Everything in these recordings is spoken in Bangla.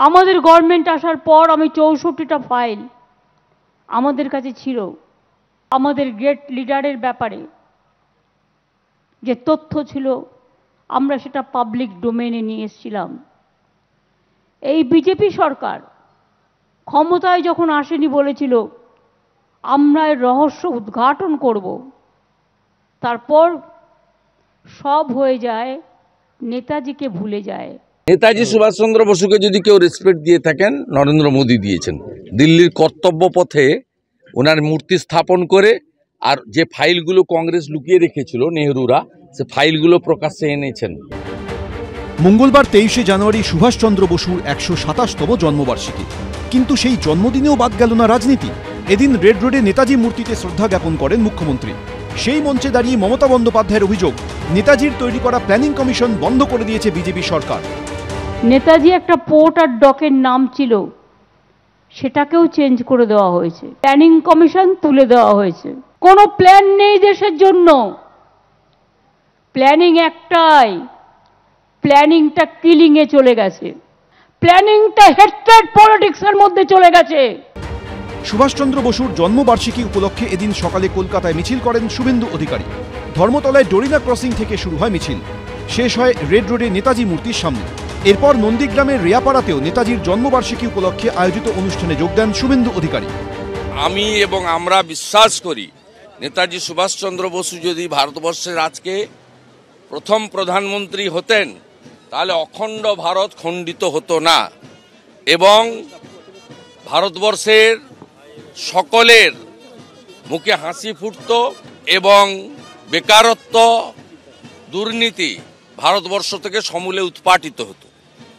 আমাদের গভর্নমেন্ট আসার পর আমি 64টা ফাইল আমাদের কাছে ছিল আমাদের গ্রেট লিডারের ব্যাপারে যে তথ্য ছিল আমরা সেটা পাবলিক ডোমেইনে নিয়ে এসেছিলাম। এই বিজেপি সরকার ক্ষমতায় যখন আসেনি বলেছিল আমরা এর রহস্য উদ্ঘাটন করব, তারপর সব হয়ে যায়, নেতাজিকে ভুলে যায়। নেতাজি সুভাষচন্দ্র বসুকে যদি কেউ রেসপেক্ট দিয়ে থাকেন নরেন্দ্র মোদী দিয়েছেন। দিল্লির কর্তব্য পথে ওনার মূর্তি স্থাপন করে আর যে ফাইলগুলো কংগ্রেস লুকিয়ে রেখেছিল নেহরুরা, সে ফাইলগুলো প্রকাশ্যে এনেছেন। মঙ্গলবার 23শে জানুয়ারি সুভাষচন্দ্র বসুর 127তম জন্মবার্ষিকী, কিন্তু সেই জন্মদিনেও বাদ গেল না রাজনীতি। এদিন রেড রোডে নেতাজি মূর্তিতে শ্রদ্ধা জ্ঞাপন করেন মুখ্যমন্ত্রী। সেই মঞ্চে দাঁড়িয়ে মমতা বন্দ্যোপাধ্যায়ের অভিযোগ, নেতাজির তৈরি করা প্ল্যানিং কমিশন বন্ধ করে দিয়েছে বিজেপি সরকার। নেতাজি একটা পোর্ট আর ডকের নাম ছিল, সেটাকেও চেঞ্জ করে দেওয়া হয়েছে, প্ল্যানিং কমিশন তুলে দেওয়া হয়েছে। কোনো প্ল্যান নেই দেশের জন্য, প্ল্যানিং একটাই, প্ল্যানিংটা কিলিংয়ে চলে গেছে, প্ল্যানিংটা হেট্রেড পলিটিক্সের মধ্যে চলে গেছে। সুভাষচন্দ্র বসুর জন্মবার্ষিকী উপলক্ষে এদিন সকালে কলকাতায় মিছিল করেন শুভেন্দু অধিকারী। ধর্মতলায় ডোরিনা ক্রসিং থেকে শুরু হয় মিছিল, শেষ হয় রেড রোডে নেতাজি মূর্তির সামনে। এরপর নন্দীগ্রামের রেয়াপাড়াতেও নেতাজির জন্মবার্ষিকী উপলক্ষে আয়োজিত অনুষ্ঠানে যোগ দেন শুভেন্দু অধিকারী। আমি এবং আমরা বিশ্বাস করি নেতাজি সুভাষচন্দ্র বসু যদি ভারতবর্ষের আজকে প্রথম প্রধানমন্ত্রী হতেন তাহলে অখণ্ড ভারত খণ্ডিত হতো না এবং ভারতবর্ষের সকলের মুখে হাসি ফুটত এবং বেকারত্ব দুর্নীতি ভারতবর্ষ থেকে সমূলে উৎপাটিত হতো।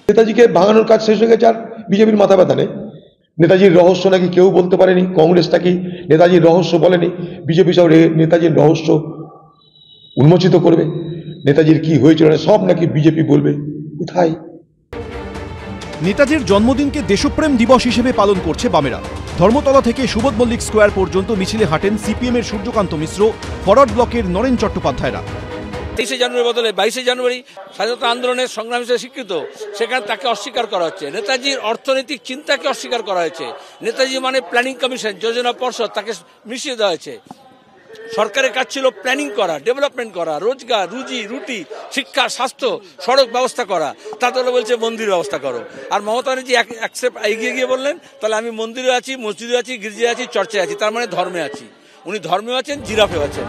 নেতাজিকে ভাঙানোর কাজ শেষ হয়ে গেছে, আর বিজেপির মাথা ব্যথা নেই। নেতাজির রহস্য নাকি কেউ বলতে পারেনি, কংগ্রেস নাকি নেতাজির রহস্য বলেনি, বিজেপি সব নেতাজির রহস্য উন্মোচিত করবে। নেতাজির কি হয়েছিল সব নাকি বিজেপি বলবে। কোথায়? নেতাজির জন্মদিনকে দেশপ্রেম দিবস হিসেবে পালন করছে বামেরা। ধর্মতলা থেকে সুবোধ মল্লিক স্কোয়ার পর্যন্ত মিছিলে হাঁটেন সিপিএম এর সূর্যকান্ত মিশ্র, ফরওয়ার্ড ব্লকের নরেন চট্টোপাধ্যায়রা। 23শে জানুয়ারি বদলে 22শে জানুয়ারি স্বাধীনতা আন্দোলনের সংগ্রাম হিসেবে স্বীকৃত, সেখানে তাকে অস্বীকার করা হচ্ছে। নেতাজির অর্থনৈতিক চিন্তাকে অস্বীকার করা হয়েছে। নেতাজি মানে প্ল্যানিং কমিশন, যোজনা পর্ষদ, তাকে মিশিয়ে দেওয়া হয়েছে। সরকারের কাজ ছিল প্ল্যানিং করা, ডেভেলপমেন্ট করা, রোজগার, রুজি রুটি, শিক্ষা, স্বাস্থ্য, সড়ক ব্যবস্থা করা। তাহলে বলছে মন্দির ব্যবস্থা করো। আর মমতা ব্যানার্জি এগিয়ে গিয়ে বললেন তাহলে আমি মন্দিরে আছি, মসজিদে আছি, গির্জায় আছি, চর্চায় আছি, তার মানে ধর্মে আছি। উনি ধর্মেও আছেন, জিরাফেও আছেন।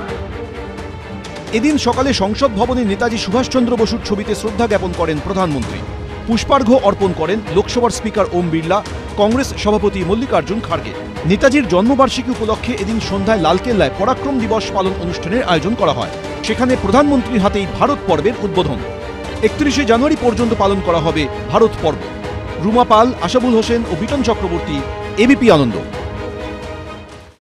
এদিন সকালে সংসদ ভবনে নেতাজি সুভাষচন্দ্র বসুর ছবিতে শ্রদ্ধা জ্ঞাপন করেন প্রধানমন্ত্রী। পুষ্পার্ঘ্য অর্পণ করেন লোকসভার স্পিকার ওম বিড়লা, কংগ্রেস সভাপতি মল্লিকার্জুন খাড়গে। নেতাজির জন্মবার্ষিকী উপলক্ষে এদিন সন্ধ্যায় লালকেল্লায় পরাক্রম দিবস পালন অনুষ্ঠানের আয়োজন করা হয়। সেখানে প্রধানমন্ত্রীর হাতেই ভারত পর্বের উদ্বোধন। 31শে জানুয়ারি পর্যন্ত পালন করা হবে ভারত পর্ব। রুমা পাল, আশাবুল হোসেন ও বিটন চক্রবর্তী, এবিপি আনন্দ।